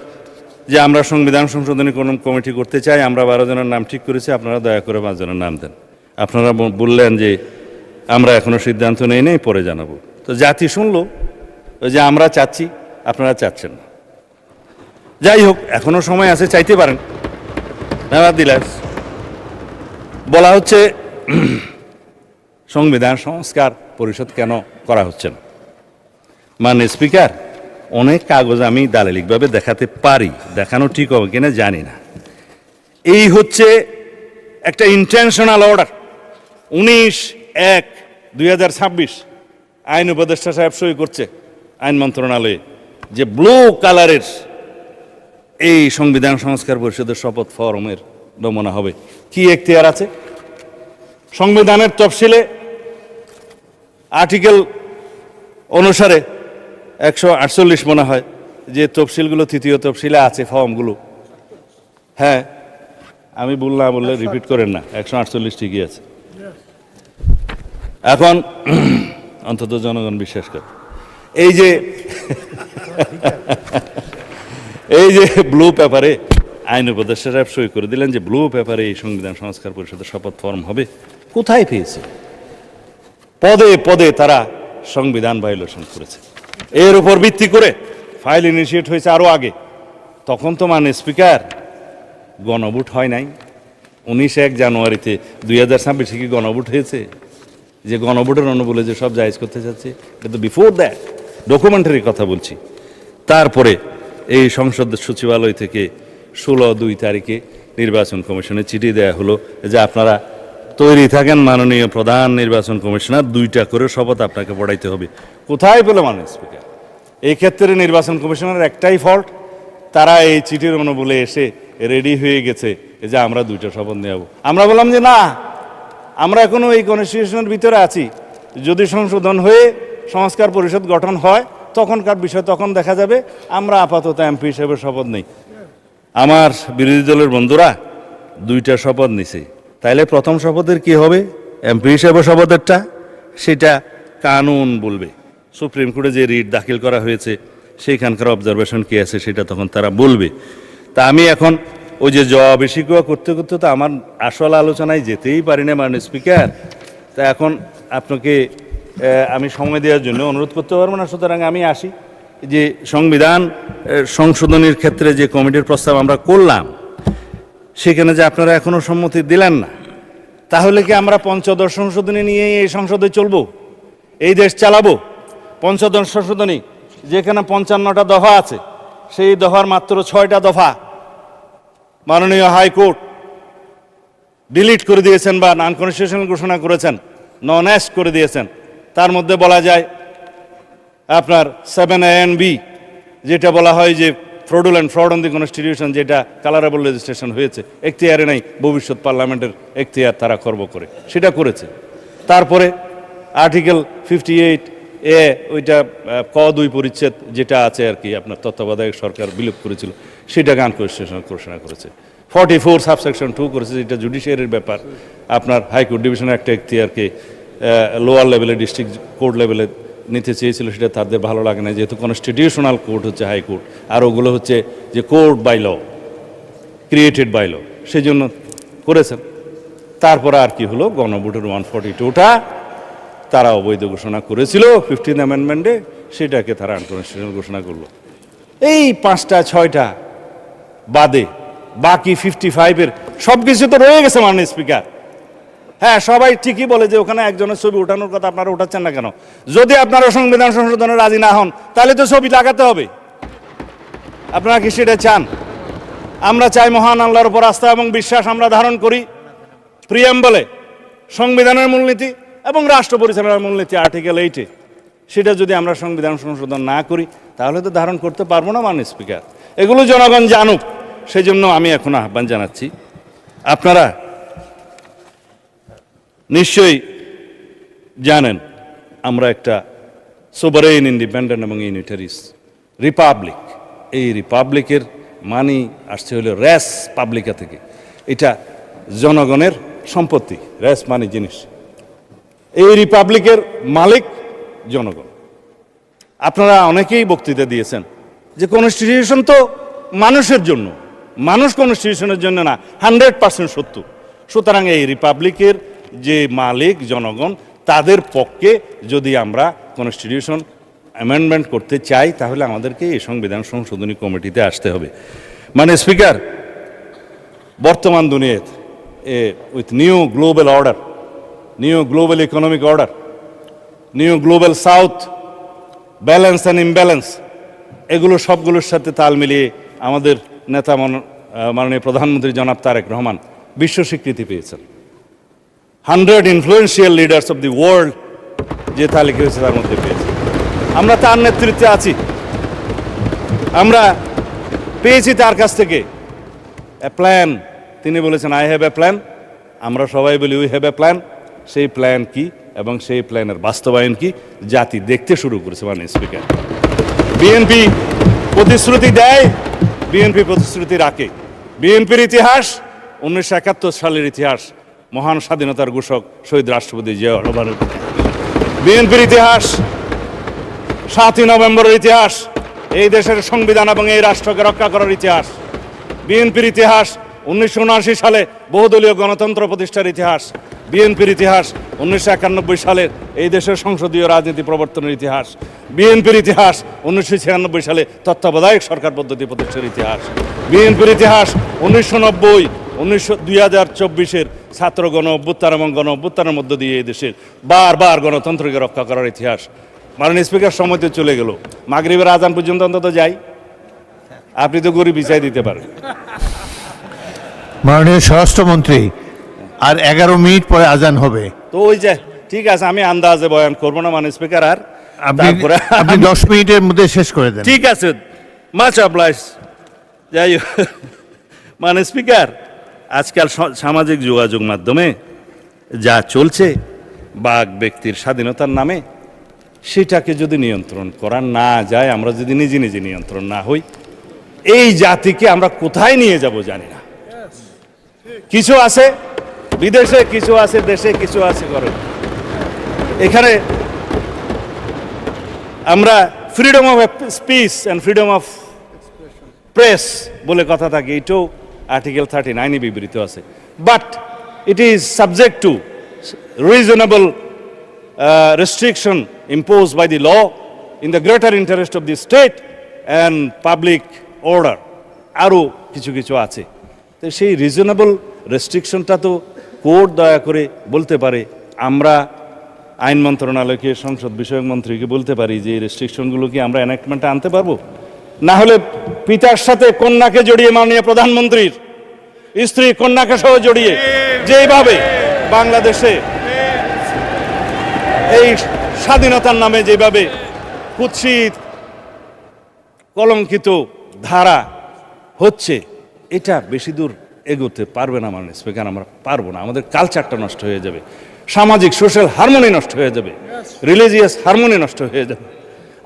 যে আমরা সংবিধান সংশোধনী কোন কমিটি করতে চাই, আমরা 12 জনের নাম ঠিক করেছি, আপনারা দয়া করে 5 জনের নাম দেন। আপনারা বললেন যে আমরা এখনো সিদ্ধান্ত নেই, পরে জানাবো। তো জাতি শুনলো যে আমরা চাচ্ছি, আপনারা চাচ্ছেন না। যাই হোক, এখনো সময় আছে, চাইতে পারেন। নেভারদিলেস বলা হচ্ছে সংবিধান সংস্কার পরিষদ কেন করা হচ্ছে না। মাননীয় স্পিকার, অনেক কাগজ আমি দালালিকভাবে দেখাতে পারি, দেখানো ঠিক হবে কিনা জানি না। এই হচ্ছে একটা ইন্টেনশনাল অর্ডার 19/1/2026 আইন উপদেষ্টা সাহেব সই করছে আইন মন্ত্রণালয়ে, যে ব্লু কালারের এই সংবিধান সংস্কার পরিষদের শপথ ফরমের নমুনা হবে। কি এখতিয়ার আছে? সংবিধানের তফসিলে আর্টিকেল অনুসারে 148 মনে হয় যে তফসিলগুলো 3য় তফসিলে আছে, ফর্মগুলো। হ্যাঁ, আমি না বললে রিপিট করেন না, 148 ঠিকই আছে। এখন অন্তত জনগণ বিশ্বাস করে এই যে ব্লু পেপারে আইন উপদেষ্টা সাহেব সই করে দিলেন যে ব্লু পেপারে এই সংবিধান সংস্কার পরিষদের শপথ ফর্ম হবে। কোথায় পেয়েছে? পদে পদে তারা সংবিধান ভায়োলেশন করেছে। এর উপর ভিত্তি করে ফাইল ইনিশিয়েট হয়েছে আরো আগে। তখন তো মাননীয় স্পিকার গণভোট হয় নাই। 19 জানুয়ারিতে 2026 কি গণভোট হয়েছে? যে গণভোটের অনুবলে যে সব জায়েজ করতে চাচ্ছে, এটা তো বিফোর দ্যাট, ডকুমেন্টারি কথা বলছি। তারপরে এই সংসদ সচিবালয় থেকে 16/2 তারিখে নির্বাচন কমিশনে চিঠি দেওয়া হলো যে আপনারা তৈরি থাকেন মাননীয় প্রধান নির্বাচন কমিশনার, 2টা করে শপথ আপনাকে পড়াইতে হবে। কোথায় পেল মাননীয় স্পিকার? এই ক্ষেত্রে নির্বাচন কমিশনের একটাই ফল্ট, তারা এই চিঠির অনুবলে এসে রেডি হয়ে গেছে যে আমরা 2টা শপথ নেব। আমরা বললাম যে না, আমরা এখনো এই কনস্টিটিউশনের ভিতরে আছি, যদি সংশোধন হয়ে সংস্কার পরিষদ গঠন হয় তখনকার বিষয় তখন দেখা যাবে, আমরা আপাতত এমপি হিসেবে শপথ নেই। আমার বিরোধী দলের বন্ধুরা 2টা শপথ নিছে, তাইলে প্রথম শপথের কি হবে? এমপি হিসেবে শপথেরটা সেটা কানুন বলবে, সুপ্রিম কোর্টে যে রিট দাখিল করা হয়েছে সেইখানকার অবজারভেশন কি আছে সেটা তখন তারা বলবে। তা আমি এখন ওই যে জবাবে শিকুয়া করতে করতে তো আমার আসল আলোচনায় যেতেই পারি না মাননীয় স্পিকার। তা এখন আপনাকে আমি সময় দেওয়ার জন্য অনুরোধ করতে পারবো না, সুতরাং আমি আসি যে সংবিধান সংশোধনের ক্ষেত্রে যে কমিটির প্রস্তাব আমরা করলাম সেখানে যে আপনারা এখনো সম্মতি দিলেন না, তাহলে কি আমরা পঞ্চদশ সংশোধনী নিয়ে এই সংসদে চলবো, এই দেশ চালাবো? পঞ্চদশ সংশোধনী যেখানে 55টা দফা আছে, সেই দফার মাত্র 6টা দফা মাননীয় হাইকোর্ট ডিলিট করে দিয়েছেন বা নন কনস্টিটিউশনাল ঘোষণা করেছেন, নন অ্যাস্ট করে দিয়েছেন। তার মধ্যে বলা যায় আপনার 7A and B, যেটা বলা হয় যে ফ্রড অন দি কনস্টিটিউশন, যেটা কালারেবল রেজিস্ট্রেশন হয়েছে, এখতিয়ারে নাই, ভবিষ্যৎ পার্লামেন্টের এখতিয়ার তারা খর্ব করে, সেটা করেছে। তারপরে আর্টিকেল 58A, ওইটা ক2 পরিচ্ছেদ যেটা আছে আর কি, আপনার তত্ত্বাবধায়ক সরকার বিলোপ করেছিল, সেটাকে আনকনস্টিটিউশনাল ঘোষণা করেছে। 44 সাবসেকশন 2 করেছে, যেটা জুডিশিয়ারির ব্যাপার, আপনার হাইকোর্ট ডিভিশনের একটা এখতিয়ারকে লোয়ার লেভেলে ডিস্ট্রিক্ট কোর্ট লেভেলে নিতে চেয়েছিল, সেটা তাদের ভালো লাগে না, যেহেতু কনস্টিটিউশনাল কোর্ট হচ্ছে হাইকোর্ট, আর ওগুলো হচ্ছে যে court by law, created by law, সেই জন্য করেছেন। তারপরে আর কি হলো, গণভোটের 142টা তারা অবৈধ ঘোষণা করেছিল 15th অ্যামেন্ডমেন্টে, সেটাকে তারা আনকনস্টিটিউশনাল ঘোষণা করলো। এই 5টা 6টা বাদে বাকি 55-এর সব কিছু তো রয়ে গেছে মাননীয় স্পিকার। হ্যাঁ, সবাই ঠিকই বলে যে ওখানে একজনের ছবি ওঠানোর কথা, আপনারা উঠাচ্ছেন না কেন? যদি আপনারা সংবিধান সংশোধনে রাজি না হন তাহলে তো ছবি লাগাতে হবে। আপনারা কি সেটা চান? আমরা চাই মহান আল্লাহর উপর আস্থা এবং বিশ্বাস আমরা ধারণ করি, প্রিয়াম্বলে সংবিধানের মূলনীতি এবং রাষ্ট্র পরিচালনার মূলনীতি আর্টিকেল 8-এ, সেটা যদি আমরা সংবিধান সংশোধন না করি তাহলে তো ধারণ করতে পারবো না মাননীয় স্পিকার। এগুলো জনগণ জানুক, সেই জন্য আমি এখন আহ্বান জানাচ্ছি, আপনারা নিশ্চয়ই জানেন আমরা একটা সোভারেইন, ইন্ডিপেন্ডেন্ট এবং ইউনিটারিস রিপাবলিক। এই রিপাবলিকের মানি আসছে হলো রেস পাবলিকা থেকে, এটা জনগণের সম্পত্তি, রেস মানি জিনিস। এই রিপাবলিকের মালিক জনগণ। আপনারা অনেকেই বক্তৃতা দিয়েছেন যে কনস্টিটিউশন তো মানুষের জন্য, মানুষ কনস্টিটিউশনের জন্য না, 100% সত্য। সুতরাং এই রিপাবলিকের যে মালিক জনগণ, তাদের পক্ষে যদি আমরা কনস্টিটিউশন অ্যামেন্ডমেন্ট করতে চাই তাহলে আমাদেরকে এই সংবিধান সংশোধনী কমিটিতে আসতে হবে। মানে স্পিকার, বর্তমান দুনিয়াতে with new global order, new global economic order, new global south, balance and imbalance, এগুলো সবগুলোর সাথে তাল মিলিয়ে আমাদের নেতা মাননীয় প্রধানমন্ত্রী জনাব তারেক রহমান বিশ্ব স্বীকৃতি পেয়েছেন। 100 influential leaders of the world যে তালিকা হয়েছে তার মধ্যে পেয়েছে। আমরা তার নেতৃত্বে আছি, আমরা পেয়েছি তার কাছ থেকে এ প্ল্যান। তিনি বলেছেন আই হ্যাভ এ প্ল্যান, আমরা সবাই বলি উই হ্যাভ এ প্ল্যান। সেই প্ল্যান কি এবং সেই প্ল্যানের বাস্তবায়ন কি জাতি দেখতে শুরু করেছে মাননীয় স্পিকার। বিএনপি প্রতিশ্রুতি দেয়, বিএনপি প্রতিশ্রুতি রাখে। বিএনপির ইতিহাস 1971 সালের ইতিহাস, মহান স্বাধীনতার ঘোষক শহীদ রাষ্ট্রপতি জিয়াউর রহমানের। বিএনপির ইতিহাস 7ই নভেম্বরের ইতিহাস, এই দেশের সংবিধান এবং এই রাষ্ট্রকে রক্ষা করার ইতিহাস। বিএনপির ইতিহাস 1979 সালে বহুদলীয় গণতন্ত্র প্রতিষ্ঠার ইতিহাস। বিএনপির ইতিহাস 1991 সালের এই দেশের সংসদীয় রাজনীতি প্রবর্তনের ইতিহাস। বিএনপির ইতিহাস 1996 সালে তত্ত্বাবধায়ক সরকার পদ্ধতি প্রতিষ্ঠার ইতিহাস। বিএনপির ইতিহাস 1990, 2024-এর ছাত্র গণ অভ্যুত্থান এবং গণ অভ্যুত্থানের মধ্য দিয়ে এই দেশের বারবার গণতন্ত্রকে রক্ষা করার ইতিহাস। মাননীয় স্পিকার, সময় তো চলে গেল, মাগরিবের আজান পর্যন্ত অন্তত যাই, আপনি তো গরিব বিচাই দিতে পারেন। মাননীয় স্বরাষ্ট্রমন্ত্রী, আর 11 মিনিট পরে আজান হবে। তো ওই যে ঠিক আছে, আমি আন্দাজে বয়ান করবো না মানে স্পিকার, আর তারপরে আপনি 10 মিনিটের মধ্যে শেষ করে দেন। ঠিক আছে, মাচ অবলাইজ। যাই হোক, মানে স্পিকার, আজকাল সামাজিক যোগাযোগ মাধ্যমে যা চলছে বাক ব্যক্তির স্বাধীনতার নামে, সেটাকে যদি নিয়ন্ত্রণ করা না যায়, আমরা যদি নিজে নিজে নিয়ন্ত্রণ না হই, এই জাতিকে আমরা কোথায় নিয়ে যাব জানি না। কিছু আছে বিদেশে, কিছু আছে দেশে, কিছু আছে ঘরে। এখানে আমরা freedom of speech and freedom of press বলে কথা থাকে, এটাও আর্টিকেল 39 বিবৃত আছে। But it is subject to reasonable restriction imposed by the law in the greater interest of the state and public order. আরও কিছু কিছু আছে। তো সেই রিজনেবল রেস্ট্রিকশনটা তো কোর্ট দয়া করে বলতে পারে। আমরা আইন মন্ত্রণালয়কে, সংসদ বিষয়ক মন্ত্রীকে বলতে পারি যে এই রেস্ট্রিকশনগুলো কি আমরা এনাক্টমেন্টে আনতে পারবো? না হলে পিতার সাথে কন্যাকে জড়িয়ে, মাননীয় প্রধানমন্ত্রীর স্ত্রী কন্যাকে সহ জড়িয়ে যেভাবে বাংলাদেশে এই স্বাধীনতার নামে যেভাবে কুৎসিত কলঙ্কিত ধারা হচ্ছে, এটা বেশি দূর এগোতে পারবে না মাননীয় স্পিকার। আমরা পারবো না, আমাদের কালচারটা নষ্ট হয়ে যাবে, সামাজিক সোশ্যাল হারমোনি নষ্ট হয়ে যাবে, রিলিজিয়াস হারমোনি নষ্ট হয়ে যাবে,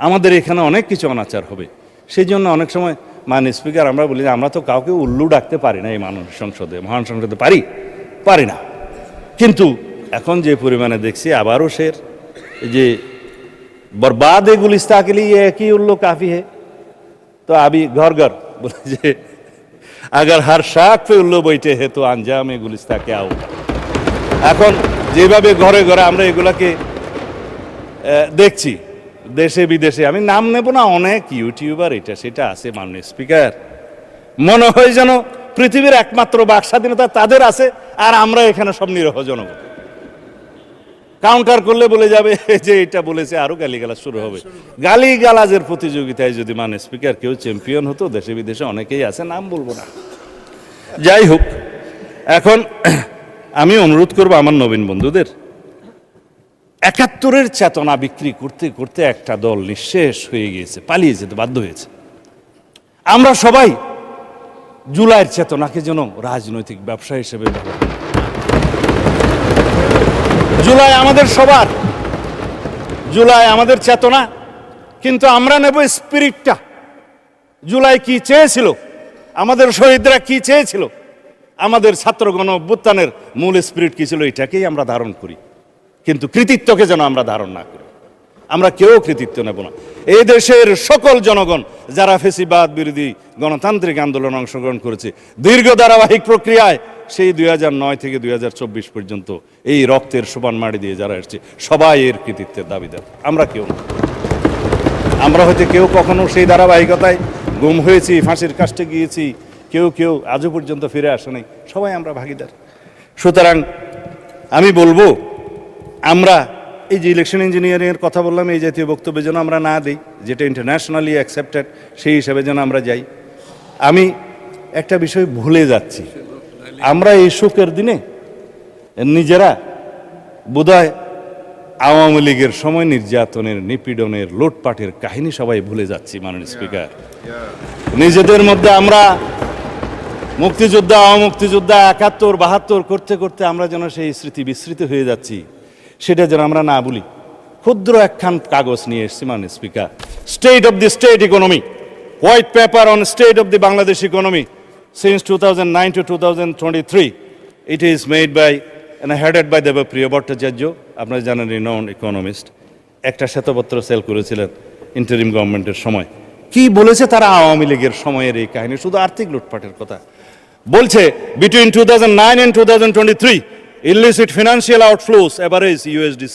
আমাদের এখানে অনেক কিছু অনাচার হবে। সেই জন্য অনেক সময় মাননীয় স্পিকার আমরা বলি যে আমরা তো কাউকে উল্লু ডাকতে পারি না এই মহান সংসদে, পারি না। কিন্তু এখন যে পরিমাণে দেখছি আবারও যে বরবাদ গুলিস্তা के लिए एक ही उल्लू काफी है, तो अभी घर घर बोले जे अगर हर शाख पे उल्लू बैठे है तो अंजाम गुलिस्ता क्या होगा। এখন যেভাবে ঘরে ঘরে আমরা এগুলাকে দেখছি দেশে বিদেশে, আমি নাম নেব না, অনেক ইউটিউবার এটা সেটা আছে মাননীয় স্পিকার, মনে হয় যেন পৃথিবীর একমাত্র বাক স্বাধীনতা তাদের আছে আর আমরা এখানে সব নিরহ জনগণ। কাউন্টার করলে বলে যাবে যে এটা বলেছে, আরো গালিগালাজ শুরু হবে। গালিগালাজের প্রতিযোগিতায় যদি মাননীয় স্পিকার কেউ চ্যাম্পিয়ন হতো, দেশে বিদেশে অনেকেই আছে, নাম বলবো না। যাই হোক, এখন আমি অনুরোধ করবো আমার নবীন বন্ধুদের, ৭১-এর চেতনা বিক্রি করতে করতে একটা দল নিঃশেষ হয়ে গিয়েছে, পালিয়ে যেতে বাধ্য হয়েছে। আমরা সবাই জুলাইয়ের চেতনাকে যেন রাজনৈতিক ব্যবসা হিসেবে ব্যবহার করি। জুলাই আমাদের সবার, জুলাই আমাদের চেতনা, কিন্তু আমরা নেব স্পিরিটটা। জুলাই কি চেয়েছিল, আমাদের শহীদরা কি চেয়েছিল, আমাদের ছাত্রগণ অভ্যুত্থানের মূল স্পিরিট কি ছিল, এটাকেই আমরা ধারণ করি। কিন্তু কৃতিত্বকে যেন আমরা ধারণ না করি। আমরা কেউ কৃতিত্ব নেব না। এই দেশের সকল জনগণ যারা ফেসিবাদ বিরোধী গণতান্ত্রিক আন্দোলনে অংশগ্রহণ করেছে দীর্ঘ ধারাবাহিক প্রক্রিয়ায়, সেই 2009 থেকে 2024 পর্যন্ত এই রক্তের সমান মাটি দিয়ে যারা এসেছে, সবাই এর কৃতিত্বের দাবিদার, আমরা কেউ না। আমরা হয়তো কেউ কখনো সেই ধারাবাহিকতায় গুম হয়েছি, ফাঁসির কাস্টে গিয়েছি, কেউ আজও পর্যন্ত ফিরে আসে নাই, সবাই আমরা ভাগিদার। সুতরাং আমি বলবো, আমরা এই যে ইলেকশন ইঞ্জিনিয়ারিংয়ের কথা বললাম, এই জাতীয় বক্তব্য যেন আমরা না দিই, যেটা ইন্টারন্যাশনালি অ্যাকসেপ্টেড, সেই হিসাবে যেন আমরা যাই। আমি একটা বিষয় ভুলে যাচ্ছি, আমরা এই শোকের দিনে নিজেরা বোধহয় আওয়ামী লীগের সময় নির্যাতনের, নিপীড়নের, লুটপাটের কাহিনী সবাই ভুলে যাচ্ছি মাননীয় স্পিকার। নিজেদের মধ্যে আমরা মুক্তিযোদ্ধা, অমুক্তিযোদ্ধা, ৭১, ৭২ করতে করতে আমরা যেন সেই স্মৃতি বিস্মৃত হয়ে যাচ্ছি, সেটা যেন আমরা না বলি। ক্ষুদ্র একখান কাগজ নিয়ে এসেছি মাননীয় speaker, state of the state economy, white paper on state of the Bangladesh economy since 2009 to 2023. It is made by and headed by Debapriya Bhattacharya, আপনারা জানেন রিনাউন্ড ইকোনমিস্ট। একটা শ্বেতপত্র সেল করেছিলেন ইন্টারিম গভর্নমেন্টের সময়। কি বলেছে তারা আওয়ামী লীগের সময়ের এই কাহিনী, শুধু আর্থিক লুটপাটের কথা বলছে। Between 2009 and 2023 illicit financial outflows average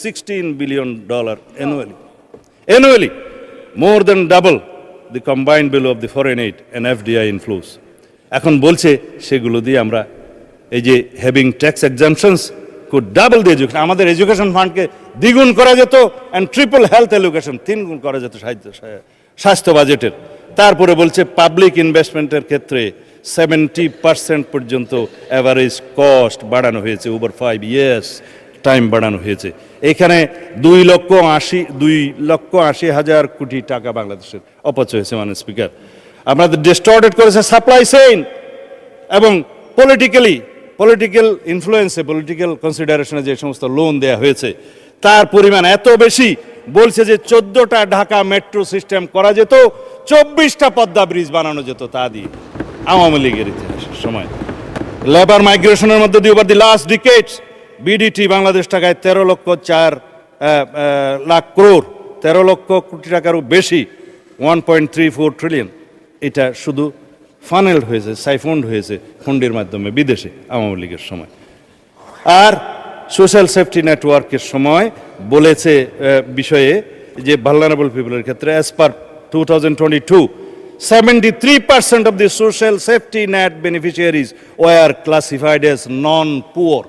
$16 billion annually, more than double the combined bill of the foreign aid and FDI inflows. এখন বলছে সেগুলো দিয়ে আমরা এই যে having tax exemptions could double the education, আমাদের এডুকেশন ফান্ডকে দ্বিগুণ করা যেত, অ্যান্ড ট্রিপল হেলথ এডুকেশন, 3 গুণ করা যেত স্বাস্থ্য বাজেটের। তারপরে বলছে পাবলিক ইনভেস্টমেন্টের ক্ষেত্রে 70% পর্যন্ত অ্যাভারেজ কস্ট বাড়ানো হয়েছে, ওভার 5 ইয়ার্স টাইম বাড়ানো হয়েছে। এখানে 2,80,000 কোটি টাকা বাংলাদেশের অপচয় হয়েছে মাননীয় স্পিকার। আমাদের ডিস্টর্টেড করেছে সাপ্লাই চেইন এবং পলিটিক্যাল ইনফ্লুয়েন্সে, পলিটিক্যাল কনসিডারেশনে যে সমস্ত লোন দেয়া হয়েছে তার পরিমাণ এত বেশি, বলছে যে 14টা ঢাকা মেট্রো সিস্টেম করা যেত, 24টা পদ্মা ব্রিজ বানানো যেত তা দিয়ে আওয়ামী লীগের ইতিহাসের সময়। লেবার মাইগ্রেশনের মধ্যে দিয়ে over the last ডিকেডস BDT Bangladesh টাকায় 13 লক্ষ কোটি টাকারও বেশি, 1.34 ট্রিলিয়ন, এটা শুধু ফানেলড হয়েছে, সাইফন্ড হয়েছে ফন্ডের মাধ্যমে বিদেশে আওয়ামী লীগের সময়। আর সোশ্যাল সেফটি নেটওয়ার্কের সময় বলেছে বিষয়ে যে ভালনারেবল পিপলের ক্ষেত্রে as per 2022 73% of the social safety net beneficiaries were classified as non-poor.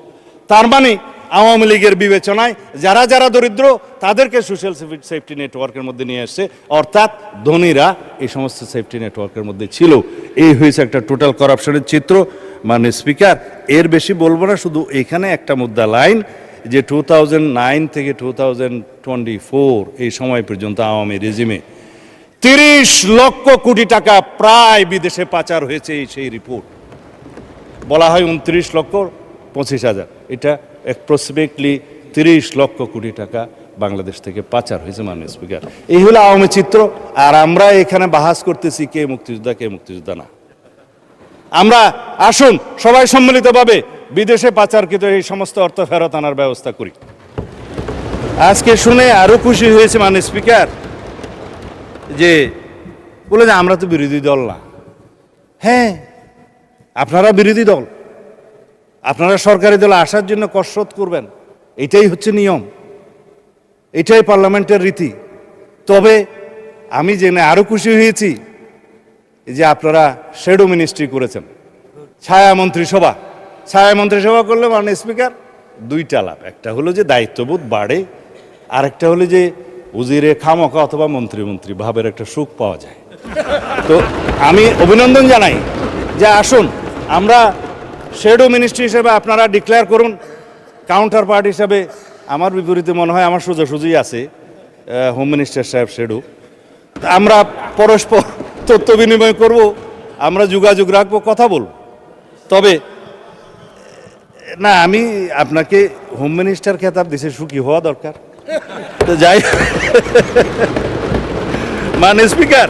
তার মানে আওয়ামী লীগের বিবেচনায় যারা যারা দরিদ্র তাদেরকে সোশ্যাল সেফটি নেটওয়ার্কের মধ্যে নিয়ে আসছে, অর্থাৎ ধনীরা এই সমস্ত সেফটি নেটওয়ার্কের মধ্যে ছিল। এই হয়েছে একটা টোটাল করাপশনের চিত্র। মানে স্পিকার, এর বেশি বলবো না, শুধু এখানে একটা মুদ্রা লাইন যে 2009 থেকে 2024 এই সময় পর্যন্ত আওয়ামী রেজিমে 30 লক্ষ কোটি টাকা প্রায় বিদেশে পাচার হয়েছে। সেই রিপোর্ট বলা হয় 29,25,000, এটা অ্যাপ্রক্সিমেটলি 30 লক্ষ কোটি টাকা বাংলাদেশ থেকে পাচার হয়েছে মাননীয় স্পিকার। এই হলো আওয়ামী চিত্র। আর আমরা এখানে বাহাস করতেছি কে মুক্তিযোদ্ধা কে মুক্তিযোদ্ধা না। আমরা আসুন সবাই সম্মিলিতভাবে বিদেশে পাচারকৃত এই সমস্ত অর্থ ফেরত আনার ব্যবস্থা করি। আজকে শুনে আরো খুশি হয়েছে মাননীয় স্পিকার যে বলে যে আমরা তো বিরোধী দল না। হ্যাঁ, আপনারা বিরোধী দল, আপনারা সরকারি দলে আসার জন্য কসরত করবেন, এটাই হচ্ছে নিয়ম, এটাই পার্লামেন্টের রীতি। তবে আমি জেনে আরো খুশি হয়েছি যে আপনারা শ্যাডো মিনিস্ট্রি করেছেন, ছায়া মন্ত্রিসভা করলে মাননীয় স্পিকার দুইটা লাভ। একটা হলো যে দায়িত্ববোধ বাড়ে, আরেকটা হলো যে উজিরে খামকা অথবা মন্ত্রী ভাবের একটা সুখ পাওয়া যায়। তো আমি অভিনন্দন জানাই যে আসুন আমরা শ্যাডো মিনিস্ট্রি হিসেবে আপনারা ডিক্লেয়ার করুন। কাউন্টার পার্ট হিসাবে আমার বিপরীতে মনে হয় আমার সোজাসুজি আছে হোম মিনিস্টার সাহেব শ্যাডো। আমরা পরস্পর তথ্য বিনিময় করব, আমরা যোগাযোগ রাখবো, কথা বলব। তবে না, আমি আপনাকে হোম মিনিস্টার খেতাব দিছে, সুখী হওয়া দরকার। তো যাই, মানে স্পিকার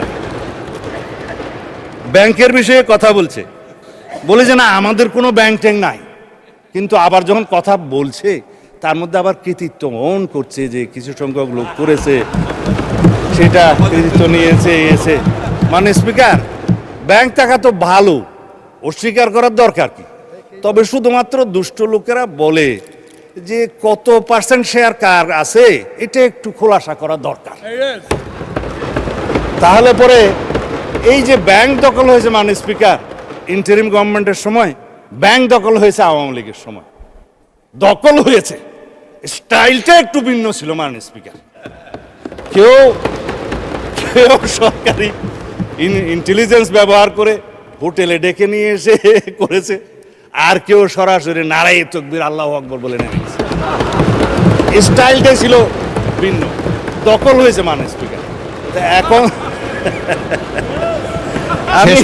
ব্যাংকের বিষয়ে কথা বলে যে না আমাদের কোনো ব্যাংক ট্যাঙ্ক নাই, কিন্তু আবার যখন কথা বলছে তার মধ্যে আবার কৃতিত্ব অন করছে যে কিছু সংখ্যক লোক করেছে, সেটা কৃতিত্ব নিয়েছে এসে। মানে স্পিকার ব্যাংক টাকা তো ভালো, অস্বীকার করার দরকার কি। তবে শুধুমাত্র দুষ্ট লোকেরা বলে যে কত পার্সেন্ট শেয়ার কার আছে এটা একটু খোলাসা করা দরকার। তাহলে পরে এই যে ব্যাংক দখল হয়েছে মাননীয় স্পিকার ইন্টারিম গভর্নমেন্টের সময়, ব্যাংক দখল হয়েছে আওয়ামী লীগের সময়, দখল হয়েছে, স্টাইলটা একটু ভিন্ন ছিল মাননীয় স্পিকার। কেউ সরকারি ইন্টেলিজেন্স ব্যবহার করে হোটেলে ডেকে নিয়ে এসে করেছে, আর কেউ সরাসরি নারায়ে তাকবীর আল্লাহু আকবার বলে নেমে গেছে। স্টাইলটাই ছিল ভিন্ন, দখল হয়েছে মাননীয় স্পিকার। এখন আমি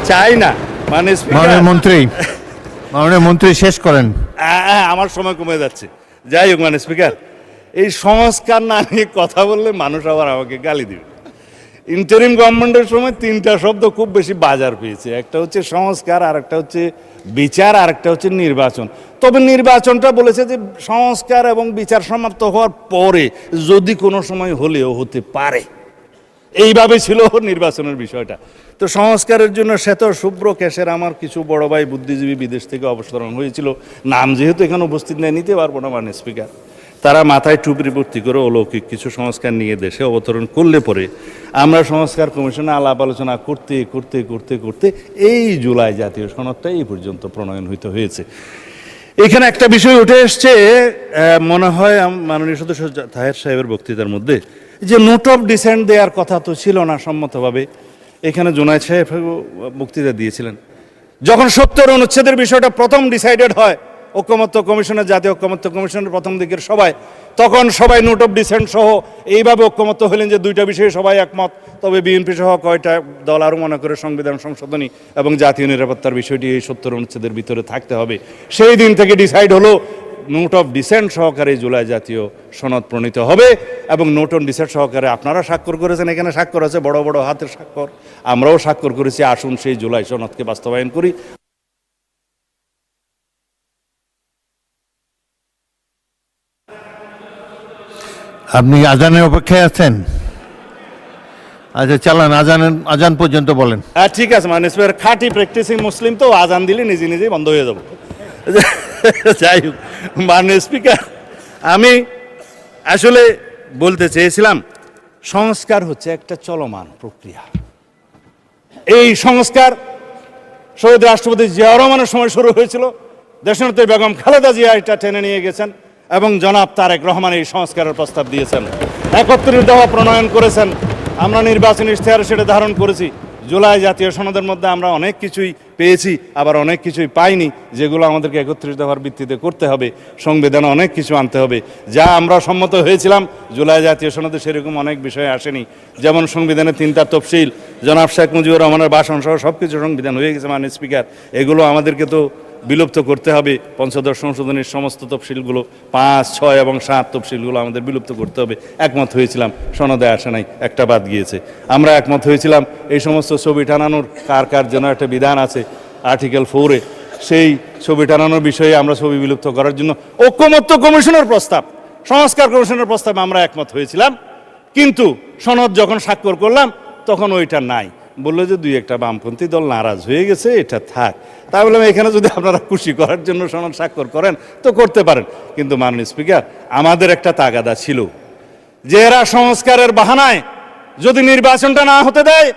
চাই না মাননীয় মন্ত্রী শেষ করেন। আমার সময় কমে যাচ্ছে। যাই হোক মাননীয় স্পিকার, এই সংস্কার না নিয়ে কথা বললে মানুষ আবার আমাকে গালি দিবে। ইন্টারিম গভর্নমেন্টের সময় তিনটা শব্দ খুব বেশি বাজার পেয়েছে, একটা হচ্ছে সংস্কার, আর একটা হচ্ছে বিচার, আর একটা হচ্ছে নির্বাচন। তবে নির্বাচনটা বলেছে যে সংস্কার এবং বিচার সমাপ্ত হওয়ার পরে যদি কোনো সময় হলেও হতে পারে, এইভাবে ছিল নির্বাচনের বিষয়টা। তো সংস্কারের জন্য শ্বেত শুভ্র কেশের আমার কিছু বড় ভাই বুদ্ধিজীবী বিদেশ থেকে অবতরণ হয়েছিল, নাম যেহেতু এখানে উপস্থিত নেই নিতে পারবো না মাননীয় স্পিকার। তারা মাথায় টুপি ভর্তি করে অলৌকিক কিছু সংস্কার নিয়ে দেশে অবতরণ করলে পরে আমরা সংস্কার কমিশনে আলাপ আলোচনা করতে করতে করতে করতে এই জুলাই জাতীয় সনদটা এই পর্যন্ত প্রণয়ন হয়েছে। এখানে একটা বিষয় উঠে এসছে, মনে হয় মাননীয় সদস্য তাহের সাহেবের বক্তৃতার মধ্যে, যে নোট অফ ডিসেন্ট দেওয়ার কথা তো ছিল না সম্মতভাবে। এখানে জুনায়েদ সাহেব বক্তৃতা দিয়েছিলেন যখন 70 অনুচ্ছেদের বিষয়টা প্রথম ডিসাইডেড হয় ঐকমত্য কমিশনের, জাতীয় ঐকমত্য কমিশনের প্রথম দিকের সবাই, তখন সবাই নোট অফ ডিসেন্ট সহ এইভাবে ঐকমত্য হলেন যে দুইটা বিষয়ে সবাই একমত। তবে বিএনপি সহ কয়টা দল আরও মনে করে সংবিধান সংশোধনী এবং জাতীয় নিরাপত্তার বিষয়টি এই 70 অনুচ্ছেদের ভিতরে থাকতে হবে। সেই দিন থেকে ডিসাইড হলো নোট অফ ডিসেন্ট সহকারে জুলাই জাতীয় সনদ প্রণীত হবে এবং নোট অন ডিসেন্ট সহকারে আপনারা স্বাক্ষর করেছেন, এখানে স্বাক্ষর আছে বড় বড় হাতের স্বাক্ষর, আমরাও স্বাক্ষর করেছি। আসুন সেই জুলাই সনদকে বাস্তবায়ন করি। আপনি আজানের অপেক্ষায় আছেন? আচ্ছা চালান, আজান পর্যন্ত বলেন। ঠিক আছে, মানে খাঁটি প্র্যাকটিসিং মুসলিম তো আজান দিলে নিজে নিজেই বন্ধ হয়ে যাব। যাই হোক, মাননীয় স্পিকার, আমি আসলে বলতে চেয়েছিলাম সংস্কার হচ্ছে একটা চলমান প্রক্রিয়া। এই সংস্কার শহীদ রাষ্ট্রপতি জিয়াউর রহমানের সময় শুরু হয়েছিল, দেশনেত্রী বেগম খালেদা জিয়া এটা টেনে নিয়ে গেছেন এবং জনাব তারেক রহমান এই সংস্কারের প্রস্তাব দিয়েছেন, 71 দফা প্রণয়ন করেছেন। আমরা নির্বাচনী ইশতেহারে সেটা ধারণ করেছি। জুলাই জাতীয় সনদের মধ্যে আমরা অনেক কিছুই পেয়েছি, আবার অনেক কিছুই পাইনি, যেগুলো আমাদেরকে 31 দফার ভিত্তিতে করতে হবে। সংবিধানে অনেক কিছু আনতে হবে, যা আমরা সম্মত হয়েছিলাম জুলাই জাতীয় সনদে সেরকম অনেক বিষয় আসেনি। যেমন সংবিধানে 3টা তফসিল, জনাব শেখ মুজিবুর রহমানের ভাষণ সহ সব কিছু সংবিধান হয়ে গেছে মাননীয় স্পিকার। এগুলো আমাদেরকে তো বিলুপ্ত করতে হবে। পঞ্চদশ সংশোধনীর সমস্ত তফসিলগুলো 5, 6 এবং 7 তফসিলগুলো আমাদের বিলুপ্ত করতে হবে। একমত হয়েছিলাম, সনদে আসে নাই, একটা বাদ গিয়েছে। আমরা একমত হয়েছিলাম এই সমস্ত ছবি টানানোর কার কার যেন একটা বিধান আছে আর্টিকেল 4-এ, সেই ছবি টানানোর বিষয়ে আমরা ছবি বিলুপ্ত করার জন্য ঐকমত্য কমিশনের প্রস্তাব, সংস্কার কমিশনের প্রস্তাবে আমরা একমত হয়েছিলাম। কিন্তু সনদ যখন স্বাক্ষর করলাম তখন ওইটা নাই, বললো যে 2-1টা বামপন্থী দল নারাজ হয়ে গেছে, এটা থাক। তাই বললাম এখানে যদি আপনারা খুশি করার জন্য সনদ স্বাক্ষর করেন তো করতে পারেন, কিন্তু মাননীয় স্পিকার আমাদের একটা তাগাদা ছিল যে এরা সংস্কারের বাহানায় যদি নির্বাচনটা না হতে দেয়,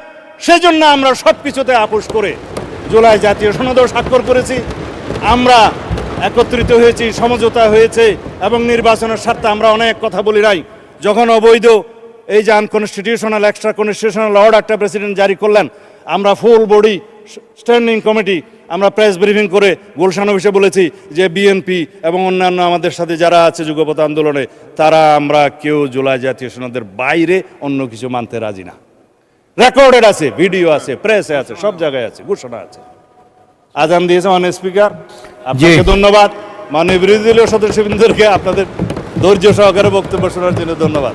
সেজন্য আমরা সব কিছুতে আপোষ করে জুলাই জাতীয় সনদেও স্বাক্ষর করেছি। আমরা একত্রিত হয়েছি, সমঝোতা হয়েছে এবং নির্বাচনের স্বার্থে আমরা অনেক কথা বলি নাই। যখন অবৈধ এই যে আনকনস্টিটিউশনাল এক্সট্রা কনস্টিটিউশনাল অর্ডারটা প্রেসিডেন্ট জারি করলেন, আমরা ফুল বডি স্ট্যান্ডিং কমিটি আমরা প্রেস ব্রিফিং করে গুলশান অফিসে বলেছি যে বিএনপি এবং অন্যান্য আমাদের সাথে যারা আছে যুগপৎ আন্দোলনে, তারা আমরা কেউ জুলাই জাতীয় সনদের বাইরে অন্য কিছু মানতে রাজি না। রেকর্ডেড আছে, ভিডিও আছে, প্রেসে আছে, সব জায়গায় আছে, ঘোষণা আছে। আজান দিয়েছে মাননীয় স্পিকার, আপনাকে ধন্যবাদ। মাননীয় বিরোধী দলীয় সদস্যবৃন্দকে আপনাদের ধৈর্য সহকারে বক্তব্য শোনার জন্য ধন্যবাদ।